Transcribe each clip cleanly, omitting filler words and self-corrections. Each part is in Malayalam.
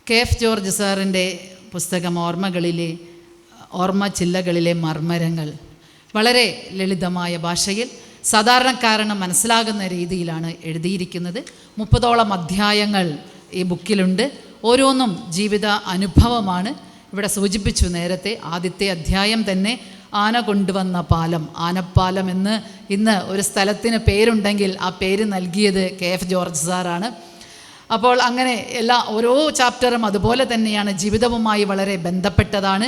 KF ജോർജ് സാറിൻ്റെ പുസ്തകം ഓർമ്മ ചില്ലകളിലെ മർമ്മരങ്ങൾ വളരെ ലളിതമായ ഭാഷയിൽ സാധാരണക്കാരന് മനസ്സിലാകുന്ന രീതിയിലാണ് എഴുതിയിരിക്കുന്നത്. 30ഓളം അധ്യായങ്ങൾ ഈ ബുക്കിലുണ്ട്. ഓരോന്നും ജീവിത അനുഭവമാണ്. ഇവിടെ സൂചിപ്പിച്ചു നേരത്തെ, ആദ്യത്തെ അധ്യായം തന്നെ ആന കൊണ്ടുവന്ന പാലം, ആനപ്പാലം എന്ന് ഇന്ന് ഒരു സ്ഥലത്തിന് പേരുണ്ടെങ്കിൽ ആ പേര് നൽകിയത് KF ജോർജ് സാറാണ്. അപ്പോൾ അങ്ങനെ ഓരോ ചാപ്റ്ററും അതുപോലെ തന്നെയാണ്, ജീവിതവുമായി വളരെ ബന്ധപ്പെട്ടതാണ്.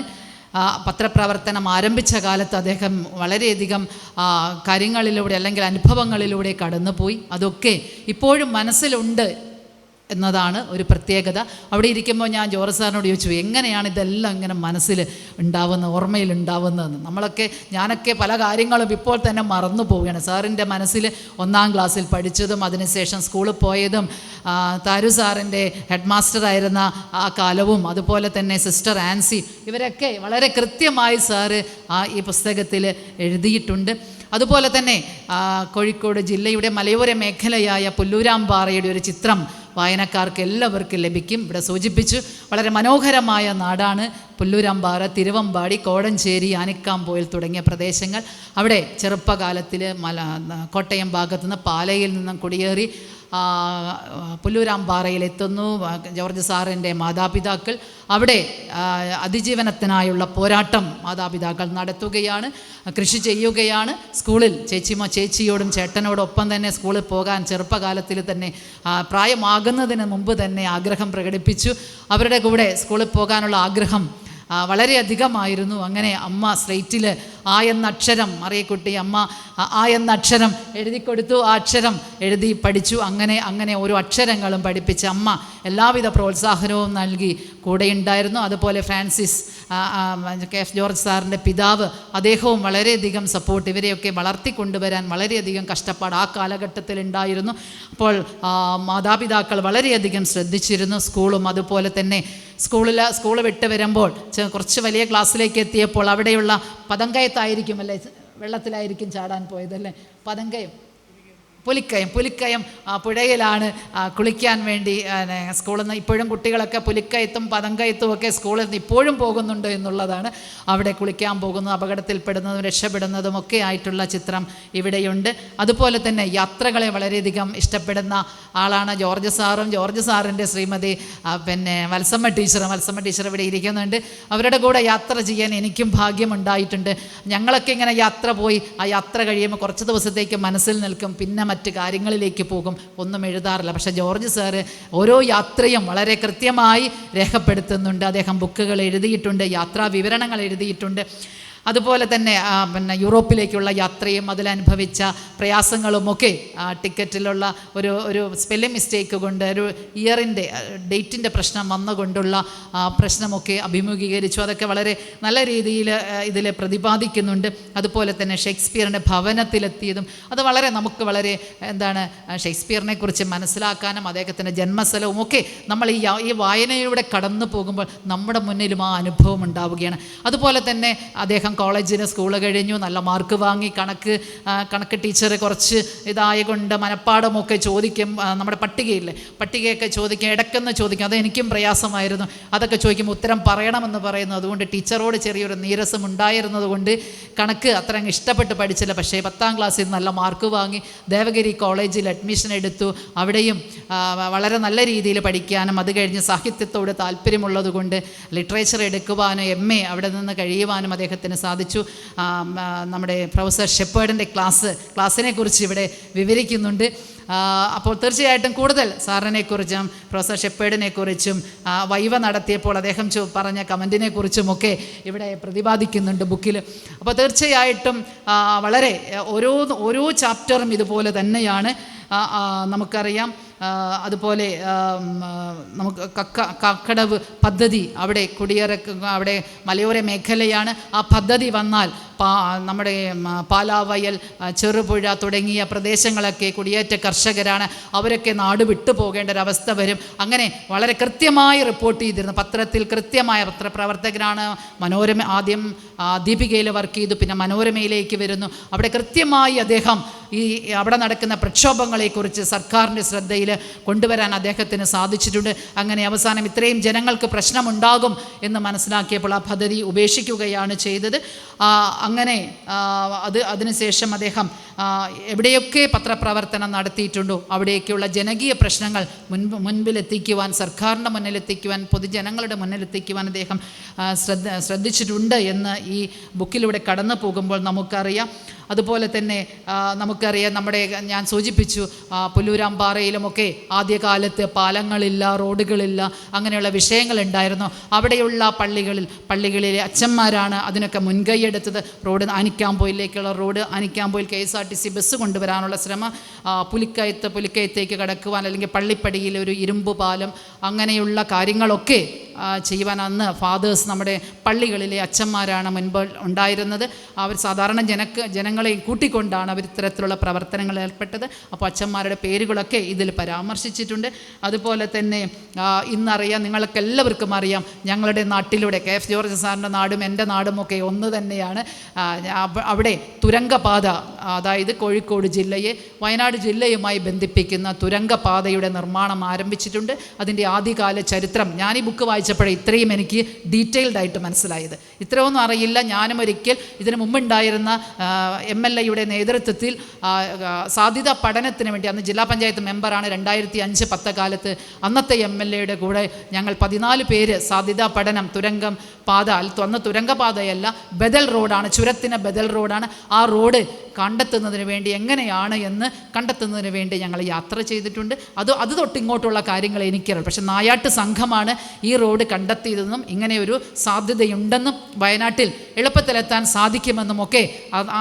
പത്രപ്രവർത്തനം ആരംഭിച്ച കാലത്ത് അദ്ദേഹം വളരെയധികം കാര്യങ്ങളിലൂടെ അല്ലെങ്കിൽ അനുഭവങ്ങളിലൂടെ കടന്നുപോയി. അതൊക്കെ ഇപ്പോഴും മനസ്സിലുണ്ട് എന്നതാണ് ഒരു പ്രത്യേകത. അവിടെ ഇരിക്കുമ്പോൾ ഞാൻ ജോർജ് സാറിനോട് ചോദിച്ചു, എങ്ങനെയാണ് ഇതെല്ലാം ഇങ്ങനെ മനസ്സിൽ ഉണ്ടാവുന്നത്, ഓർമ്മയിൽ ഉണ്ടാവുന്നതെന്ന്. ഞാനൊക്കെ പല കാര്യങ്ങളും ഇപ്പോൾ തന്നെ മറന്നു പോവുകയാണ്. സാറിൻ്റെ മനസ്സിൽ 1ാം ക്ലാസ്സിൽ പഠിച്ചതും അതിനുശേഷം സ്കൂളിൽ പോയതും താരു സാറിൻ്റെ ഹെഡ് മാസ്റ്ററായിരുന്ന ആ കാലവും അതുപോലെ തന്നെ സിസ്റ്റർ ആൻസി, ഇവരൊക്കെ വളരെ കൃത്യമായി സാറ് ഈ പുസ്തകത്തിൽ എഴുതിയിട്ടുണ്ട്. അതുപോലെ തന്നെ കോഴിക്കോട് ജില്ലയുടെ മലയോര മേഖലയായ പുല്ലൂരാമ്പാറയുടെ ഒരു ചിത്രം വായനക്കാർക്ക് എല്ലാവർക്കും ലഭിക്കും. ഇവിടെ സൂചിപ്പിച്ചു, വളരെ മനോഹരമായ നാടാണ് പുല്ലൂരാമ്പാറ, തിരുവമ്പാടി, കോടഞ്ചേരി, ആനിക്കാംപോയിൽ തുടങ്ങിയ പ്രദേശങ്ങൾ. അവിടെ ചെറുപ്പകാലത്തിൽ കോട്ടയം ഭാഗത്തുനിന്ന് പാലയിൽ നിന്നും കുടിയേറി പുല്ലൂരാമ്പാറയിലെത്തുന്നു ജോർജ് സാറിൻ്റെ മാതാപിതാക്കൾ. അവിടെ അതിജീവനത്തിനായുള്ള പോരാട്ടം മാതാപിതാക്കൾ നടത്തുകയാണ്, കൃഷി ചെയ്യുകയാണ്. സ്കൂളിൽ ചേച്ചിയോടും ചേട്ടനോടൊപ്പം തന്നെ സ്കൂളിൽ പോകാൻ ചെറുപ്പകാലത്തിൽ തന്നെ പ്രായമാകുന്നതിന് മുമ്പ് തന്നെ ആഗ്രഹം പ്രകടിപ്പിച്ചു. അവരുടെ കൂടെ സ്കൂളിൽ പോകാനുള്ള ആഗ്രഹം വളരെയധികമായിരുന്നു. അങ്ങനെ അമ്മ സ്ലേറ്റിൽ ആ എന്ന അക്ഷരം, മറിയക്കുട്ടി അമ്മ ആ എന്ന അക്ഷരം എഴുതി കൊടുത്തു. ആ അക്ഷരം എഴുതി പഠിച്ചു. അങ്ങനെ ഓരോ അക്ഷരങ്ങളും പഠിപ്പിച്ച് അമ്മ എല്ലാവിധ പ്രോത്സാഹനവും നൽകി കൂടെയുണ്ടായിരുന്നു. അതുപോലെ ഫ്രാൻസിസ് KF ജോർജ് സാറിൻ്റെ പിതാവ്, അദ്ദേഹവും വളരെയധികം സപ്പോർട്ട്, ഇവരെയൊക്കെ വളർത്തിക്കൊണ്ടുവരാൻ വളരെയധികം കഷ്ടപ്പാട് ആ കാലഘട്ടത്തിൽ ഉണ്ടായിരുന്നു. അപ്പോൾ മാതാപിതാക്കൾ വളരെയധികം ശ്രദ്ധിച്ചിരുന്നു. സ്കൂളും അതുപോലെ തന്നെ സ്കൂൾ വിട്ട് വരുമ്പോൾ കുറച്ച് വലിയ ക്ലാസ്സിലേക്ക് എത്തിയപ്പോൾ അവിടെയുള്ള പതങ്കയത്തായിരിക്കും അല്ലേ, വെള്ളത്തിലായിരിക്കും ചാടാൻ പോയതല്ലേ, പുലിക്കയം പുഴയിലാണ് കുളിക്കാൻ വേണ്ടി സ്കൂളിൽ നിന്ന്. ഇപ്പോഴും കുട്ടികളൊക്കെ പുലിക്കയത്തും പതങ്കയത്തും ഒക്കെ സ്കൂളിൽ നിന്ന് ഇപ്പോഴും പോകുന്നുണ്ട് എന്നുള്ളതാണ്. അവിടെ കുളിക്കാൻ പോകുന്നു, അപകടത്തിൽപ്പെടുന്നതും രക്ഷപ്പെടുന്നതും ഒക്കെ ആയിട്ടുള്ള ചിത്രം ഇവിടെയുണ്ട്. അതുപോലെ തന്നെ യാത്രകളെ വളരെയധികം ഇഷ്ടപ്പെടുന്ന ആളാണ് ജോർജ് സാറും. ജോർജ് സാറിൻ്റെ ശ്രീമതി വത്സമ്മ ടീച്ചർ ഇവിടെ ഇരിക്കുന്നുണ്ട്. അവരുടെ കൂടെ യാത്ര ചെയ്യാൻ എനിക്കും ഭാഗ്യമുണ്ടായിട്ടുണ്ട്. ഞങ്ങളൊക്കെ ഇങ്ങനെ യാത്ര പോയി ആ യാത്ര കഴിയുമ്പോൾ കുറച്ച് ദിവസത്തേക്ക് മനസ്സിൽ നിൽക്കും, പിന്നെ മറ്റ് കാര്യങ്ങളിലേക്ക് പോകും, ഒന്നും എഴുതാറില്ല. പക്ഷേ ജോർജ് സാറ് ഓരോ യാത്രയും വളരെ കൃത്യമായി രേഖപ്പെടുത്തുന്നുണ്ട്. അദ്ദേഹം ബുക്കുകൾ എഴുതിയിട്ടുണ്ട്, യാത്രാ വിവരണങ്ങൾ എഴുതിയിട്ടുണ്ട്. അതുപോലെ തന്നെ യൂറോപ്പിലേക്കുള്ള യാത്രയും അതിലനുഭവിച്ച പ്രയാസങ്ങളുമൊക്കെ ടിക്കറ്റിലുള്ള ഒരു സ്പെല്ലിംഗ് മിസ്റ്റേക്ക് കൊണ്ട് ഒരു ഡേറ്റിൻ്റെ പ്രശ്നം വന്നുകൊണ്ടുള്ള പ്രശ്നമൊക്കെ അഭിമുഖീകരിച്ചു. അതൊക്കെ വളരെ നല്ല രീതിയിൽ ഇതിൽ പ്രതിപാദിക്കുന്നുണ്ട്. അതുപോലെ തന്നെ ഷേക്സ്പിയറിൻ്റെ ഭവനത്തിലെത്തിയതും അത് നമുക്ക് വളരെ ഷേക്സ്പിയറിനെ കുറിച്ച് മനസ്സിലാക്കാനും അദ്ദേഹത്തിൻ്റെ ജന്മസ്ഥലവും ഒക്കെ നമ്മൾ ഈ വായനയിലൂടെ കടന്നു പോകുമ്പോൾ നമ്മുടെ മുന്നിലും ആ അനുഭവം ഉണ്ടാവുകയാണ്. അതുപോലെ തന്നെ അദ്ദേഹം കോളേജിന് സ്കൂള് കഴിഞ്ഞു, നല്ല മാർക്ക് വാങ്ങി. കണക്ക് ടീച്ചർ കുറച്ച് കൊണ്ട് മനപ്പാടമൊക്കെ ചോദിക്കും. നമ്മുടെ പട്ടികയൊക്കെ ചോദിക്കും, ഇടയ്ക്കൊന്ന് ചോദിക്കും. അത് എനിക്കും പ്രയാസമായിരുന്നു. അതൊക്കെ ചോദിക്കുമ്പോൾ ഉത്തരം പറയണമെന്ന് പറയുന്നു. അതുകൊണ്ട് ടീച്ചറോട് ചെറിയൊരു നീരസം ഉണ്ടായിരുന്നത് കൊണ്ട് കണക്ക് അത്ര ഇഷ്ടപ്പെട്ട് പഠിച്ചില്ല. പക്ഷേ 10ാം ക്ലാസ്സിൽ നല്ല മാർക്ക് വാങ്ങി ദേവഗിരി കോളേജിൽ അഡ്മിഷൻ എടുത്തു. അവിടെയും വളരെ നല്ല രീതിയിൽ പഠിക്കാനും അത് കഴിഞ്ഞ് സാഹിത്യത്തോട് താല്പര്യമുള്ളത് കൊണ്ട് ലിറ്ററേച്ചർ എടുക്കുവാനും MA അവിടെ നിന്ന് കഴിയുവാനും അദ്ദേഹത്തിന് സാധിച്ചു. നമ്മുടെ പ്രൊഫസർ ഷെപ്പേർഡിൻ്റെ ക്ലാസ്സിനെ കുറിച്ച് ഇവിടെ വിവരിക്കുന്നുണ്ട്. അപ്പോൾ തീർച്ചയായിട്ടും കൂടുതൽ സാറിനെക്കുറിച്ചും പ്രൊഫസർ ഷെപ്പേർഡിനെ കുറിച്ചും വൈവ നടത്തിയപ്പോൾ അദ്ദേഹം പറഞ്ഞ കമൻറ്റിനെ കുറിച്ചുമൊക്കെ ഇവിടെ പ്രതിപാദിക്കുന്നുണ്ട് ബുക്കിൽ. അപ്പോൾ തീർച്ചയായിട്ടും വളരെ ഓരോ ചാപ്റ്ററും ഇതുപോലെ തന്നെയാണ്. നമുക്കറിയാം. അതുപോലെ നമുക്ക് കക്കടവ് പദ്ധതി, അവിടെ അവിടെ മലയോര മേഖലയാണ്. ആ പദ്ധതി വന്നാൽ നമ്മുടെ പാലാവയൽ, ചെറുപുഴ തുടങ്ങിയ പ്രദേശങ്ങളൊക്കെ കുടിയേറ്റ കർഷകരാണ്. അവരൊക്കെ നാട് വിട്ടു പോകേണ്ട ഒരവസ്ഥ വരും. അങ്ങനെ വളരെ കൃത്യമായി റിപ്പോർട്ട് ചെയ്തിരുന്നു. പത്രത്തിൽ കൃത്യമായ പത്രപ്രവർത്തകനാണ്. ആദ്യം ദീപികയിൽ വർക്ക് ചെയ്തു, പിന്നെ മനോരമയിലേക്ക് വരുന്നു. അവിടെ കൃത്യമായി അദ്ദേഹം ഈ അവിടെ നടക്കുന്ന പ്രക്ഷോഭങ്ങളെക്കുറിച്ച് സർക്കാരിൻ്റെ ശ്രദ്ധയിൽ കൊണ്ടുവരാൻ അദ്ദേഹത്തിന് സാധിച്ചിട്ടുണ്ട്. അങ്ങനെ അവസാനം ഇത്രയും ജനങ്ങൾക്ക് പ്രശ്നമുണ്ടാകും എന്ന് മനസ്സിലാക്കിയപ്പോൾ ആ പദ്ധതി ഉപേക്ഷിക്കുകയാണ് ചെയ്തത്. അങ്ങനെ അതിനുശേഷം അദ്ദേഹം എവിടെയൊക്കെ പത്രപ്രവർത്തനം നടത്തിയിട്ടുണ്ടോ അവിടെയൊക്കെയുള്ള ജനകീയ പ്രശ്നങ്ങൾ മുൻപിലെത്തിക്കുവാൻ, സർക്കാരിൻ്റെ മുന്നിലെത്തിക്കുവാൻ, പൊതുജനങ്ങളുടെ മുന്നിലെത്തിക്കുവാൻ അദ്ദേഹം ശ്രദ്ധിച്ചിട്ടുണ്ട് എന്ന് ഈ ബുക്കിലൂടെ കടന്നു പോകുമ്പോൾ നമുക്കറിയാം. അതുപോലെ തന്നെ നമുക്കറിയാം, ഞാൻ സൂചിപ്പിച്ചു, പുല്ലൂരാമ്പാറയിലുമൊക്കെ ആദ്യകാലത്ത് പാലങ്ങളില്ല, റോഡുകളില്ല, അങ്ങനെയുള്ള വിഷയങ്ങളുണ്ടായിരുന്നു. അവിടെയുള്ള പള്ളികളിലെ അച്ഛന്മാരാണ് അതിനൊക്കെ മുൻകൈയെടുത്തത്. റോഡ് ആനിക്കാമ്പോയിലേക്കുള്ള റോഡ്, ആനിക്കാമ്പോയിൽ KSRTC ബസ് കൊണ്ടുവരാനുള്ള ശ്രമം, പുലിക്കയത്തേക്ക് കടക്കുവാൻ, അല്ലെങ്കിൽ പള്ളിപ്പടിയിൽ ഒരു ഇരുമ്പ് പാലം, അങ്ങനെയുള്ള കാര്യങ്ങളൊക്കെ ചെയ്യുവാൻ അന്ന് ഫാദേഴ്സ്, നമ്മുടെ പള്ളികളിലെ അച്ഛന്മാരാണ് മുൻപ് ഉണ്ടായിരുന്നത്. അവർ സാധാരണ ജനങ്ങളെയും കൂട്ടിക്കൊണ്ടാണ് അവർ ഇത്തരത്തിലുള്ള പ്രവർത്തനങ്ങളിൽ ഏർപ്പെട്ടത്. അപ്പോൾ അച്ഛന്മാരുടെ പേരുകളൊക്കെ ഇതിൽ പരാമർശിച്ചിട്ടുണ്ട്. അതുപോലെ തന്നെ ഇന്നറിയാം, നിങ്ങൾക്ക് എല്ലാവർക്കും അറിയാം, ഞങ്ങളുടെ നാട്ടിലൂടെ KF ജോർജ് സാറിൻ്റെ നാടും എൻ്റെ നാടും ഒക്കെ ഒന്ന് തന്നെയാണ്. അവിടെ തുരങ്കപാത, അതായത് കോഴിക്കോട് ജില്ലയെ വയനാട് ജില്ലയുമായി ബന്ധിപ്പിക്കുന്ന തുരങ്കപാതയുടെ നിർമ്മാണം ആരംഭിച്ചിട്ടുണ്ട്. അതിൻ്റെ ആദ്യകാല ചരിത്രം ഞാൻ ഈ ബുക്ക് വായിച്ചപ്പോഴേ ഇത്രയും എനിക്ക് ഡീറ്റെയിൽഡ് ആയിട്ട് മനസ്സിലായത്. ഇത്രയൊന്നും അറിയില്ല. ഞാനും ഒരിക്കൽ ഇതിനു മുമ്പുണ്ടായിരുന്ന MLA നേതൃത്വത്തിൽ സാധ്യതാ പഠനത്തിന് വേണ്ടി, അന്ന് ജില്ലാ പഞ്ചായത്ത് മെമ്പറാണ്, 2005-10 കാലത്ത് അന്നത്തെ MLA കൂടെ ഞങ്ങൾ 14 പേര് സാധ്യതാ പഠനം, തുരങ്കം പാത, അന്ന് തുരങ്കപാതയല്ല, ബദൽ റോഡാണ്, ചുരത്തിന് ബദൽ റോഡാണ്, ആ റോഡ് കണ്ടെത്തുന്നതിന് വേണ്ടി, എങ്ങനെയാണ് എന്ന് കണ്ടെത്തുന്നതിന് വേണ്ടി ഞങ്ങൾ യാത്ര ചെയ്തിട്ടുണ്ട്. അത് തൊട്ട് ഇങ്ങോട്ടുള്ള കാര്യങ്ങൾ എനിക്കറിയാം. പക്ഷെ നായാട്ട് സംഘമാണ് ഈ റോഡ് കണ്ടെത്തിയതെന്നും ഇങ്ങനെ ഒരു സാധ്യതയുണ്ടെന്നും വയനാട്ടിൽ എളുപ്പത്തിലെത്താൻ സാധിക്കുമെന്നുമൊക്കെ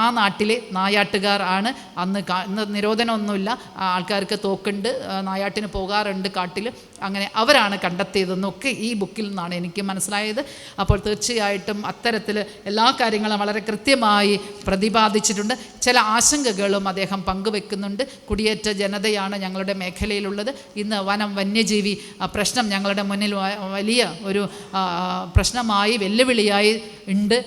ആ നാട്ടിലെ നായാട്ടുകാർ ആണ്. ഇന്ന് നിരോധനമൊന്നുമില്ല, ആൾക്കാർക്ക് തോക്കുണ്ട്, നായാട്ടിന് പോകാറുണ്ട് കാട്ടിൽ, അങ്ങനെ അവരാണ് കണ്ടെത്തിയതെന്നൊക്കെ ഈ ബുക്കിൽ നിന്നാണ് എനിക്ക് മനസ്സിലായത്. അപ്പോൾ തീർച്ചയായിട്ടും അത്തരത്തിൽ എല്ലാ കാര്യങ്ങളും വളരെ കൃത്യമായി പ്രതിപാദിച്ചിട്ടുണ്ട്. ചില ആശങ്കകളും അദ്ദേഹം പങ്കുവെക്കുന്നുണ്ട്. കുടിയേറ്റ ജനതയാണ് ഞങ്ങളുടെ മേഖലയിലുള്ളത്. ഇന്ന് വന്യജീവി പ്രശ്നം ഞങ്ങളുടെ മുന്നിൽ വലിയ ഒരു പ്രശ്നമായി, വെല്ലുവിളിയായി ഉണ്ട്.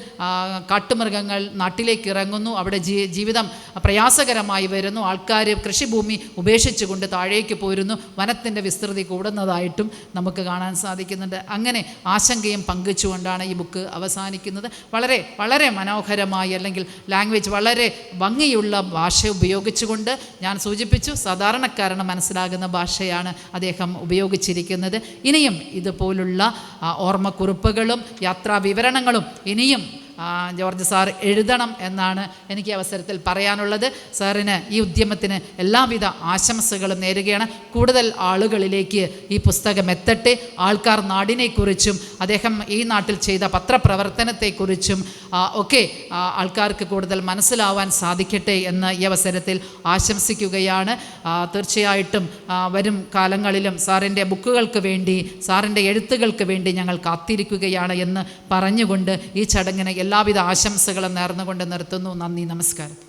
കാട്ടുമൃഗങ്ങൾ നാട്ടിലേക്ക് ഇറങ്ങുന്നു, അവിടെ ജീവിതം പ്രയാസകരമായി വരുന്നു, ആൾക്കാർ കൃഷിഭൂമി ഉപേക്ഷിച്ചുകൊണ്ട് താഴേക്ക് പോരുന്നു, വനത്തിൻ്റെ വിസ്തൃതി കൂടുന്നതായിട്ടും നമുക്ക് കാണാൻ സാധിക്കുന്നുണ്ട്. അങ്ങനെ ആശങ്കയും പങ്കുവെച്ചുകൊണ്ടാണ് ഈ ബുക്ക് അവസാനിക്കുന്നത്. വളരെ വളരെ മനോഹരമായി, അല്ലെങ്കിൽ ലാംഗ്വേജ് വളരെ ഭംഗിയുള്ള ഭാഷ ഉപയോഗിച്ചുകൊണ്ട്, ഞാൻ സൂചിപ്പിച്ചു, സാധാരണക്കാരന് മനസ്സിലാകുന്ന ഭാഷയാണ് അദ്ദേഹം ഉപയോഗിച്ചിരിക്കുന്നത്. ഇനിയും ഇതുപോലുള്ള ഓർമ്മക്കുറിപ്പുകളും യാത്രാ വിവരണങ്ങളും ഇനിയും ജോർജ് സാർ എഴുതണം എന്നാണ് എനിക്ക് അവസരത്തിൽ പറയാനുള്ളത്. സാറിന് ഈ ഉദ്യമത്തിന് എല്ലാവിധ ആശംസകളും നേരുകയാണ്. കൂടുതൽ ആളുകളിലേക്ക് ഈ പുസ്തകം എത്തട്ടെ. ആൾക്കാർ നാടിനെക്കുറിച്ചും അദ്ദേഹം ഈ നാട്ടിൽ ചെയ്ത പത്രപ്രവർത്തനത്തെക്കുറിച്ചും ഒക്കെ ആൾക്കാർക്ക് കൂടുതൽ മനസ്സിലാവാൻ സാധിക്കട്ടെ എന്ന് ഈ അവസരത്തിൽ ആശംസിക്കുകയാണ്. തീർച്ചയായിട്ടും വരും കാലങ്ങളിലും സാറിൻ്റെ ബുക്കുകൾക്ക് വേണ്ടി, സാറിൻ്റെ എഴുത്തുകൾക്ക് വേണ്ടി ഞങ്ങൾ കാത്തിരിക്കുകയാണ് എന്ന് പറഞ്ഞുകൊണ്ട് ഈ ചടങ്ങിന് എല്ലാവിധ ആശംസകളും നേർന്നുകൊണ്ട് നിർത്തുന്നു. നന്ദി, നമസ്കാരം.